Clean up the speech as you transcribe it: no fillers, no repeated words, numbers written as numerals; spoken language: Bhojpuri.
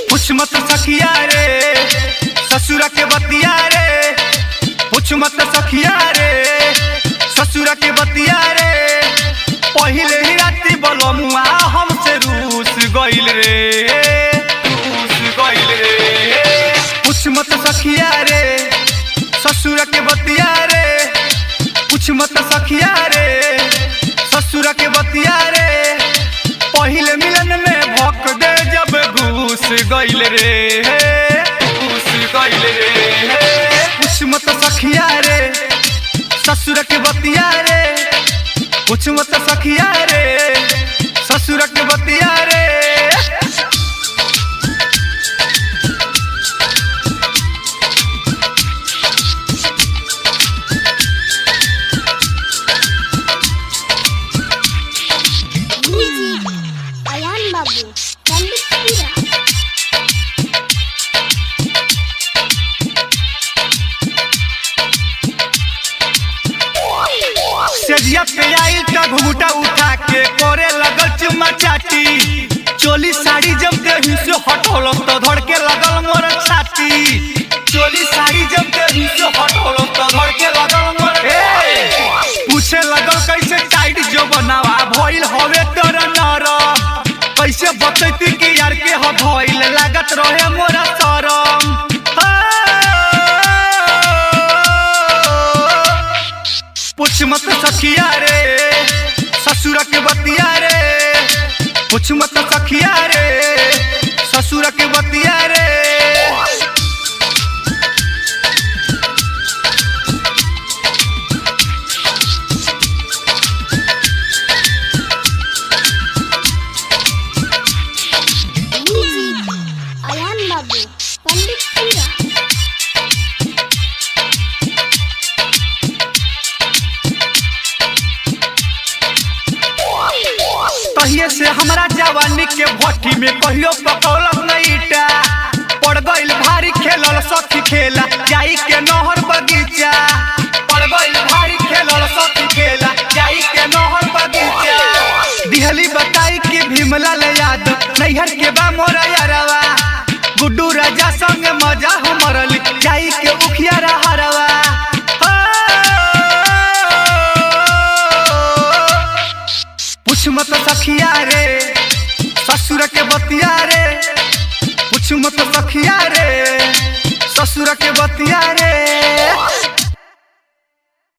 पूछ मत सखिया रे ससुरा के बतिया रे, पूछ मत सखिया रे ससुरा के बतिया रे। पहिले ही राती बलमुआ हमसे रूस गइल रे, रूस गइल रे। पूछ मत सखिया रे ससुरा के बतिया रे, पूछ मत सखिया रे ससुरा के बतिया रे। पहिले मिलन में भक दे जब घूस गइल रे, घूस गइल रे। पूछ मत सखिया रे ससुर के बतिया रे, पूछ मत सखिया रे ससुर के बतिया रे। सेजिया पे आइल का घुंघटा उठा के करे लगल चुम्मा चाटी, चोली साड़ी जब देही से हटौल तो धड़ के लगल मोर छाती। चोली साड़ी जब देही से हटौल तो धड़ के लगल मोर। पूछे लगल कैसे टाइट जो बनावा भइल हवे तोर नर, कैसे बतैती कि यार के ह भइल लागत रहे मोरा शरम। पूछ मत सखिया रे ससुरा के बतिया रे, पूछ मत सखिया रे ससुरा के बतिया रे। तहिए से हमरा जवानी के भट्टी में कहियो पकौलक नईटा, पड़ गइल भारी खेलल सखी खेला जाई के नहर बगीचा। पड़ गइल भारी खेलल सखी खेला जाई के नहर बगीचा। दिहली बताई कि भीमलाल यादव नैहर के बा मोरा यारवा, गुड्डू राजा संग मजा हमरल जाई के उखिया रहरवा। पूछ मत सखिया रे ससुर के बतिया रे, पूछ मत सखिया रे ससुर के बतिया रे।